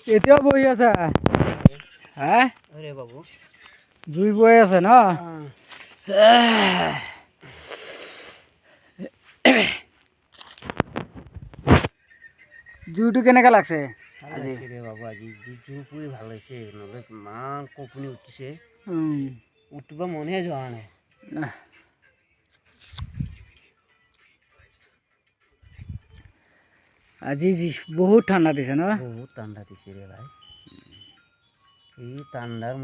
এতিয়াও বহি আছে হা আরে বাবু জুই বৈ আছে ন জুইটো কেনেকা লাগছে আজি রে বাবু আজি জুই পুৰি ভাল হৈছে নহ'লে ইমান কঁপনি উঠিছে উঠিব মনে যোৱা নাই আজি বহুত ঠাণ্ডা দিছে ন বহুত ঠাণ্ডা দিছে ৰে ভাই এই ঠাণ্ডাৰ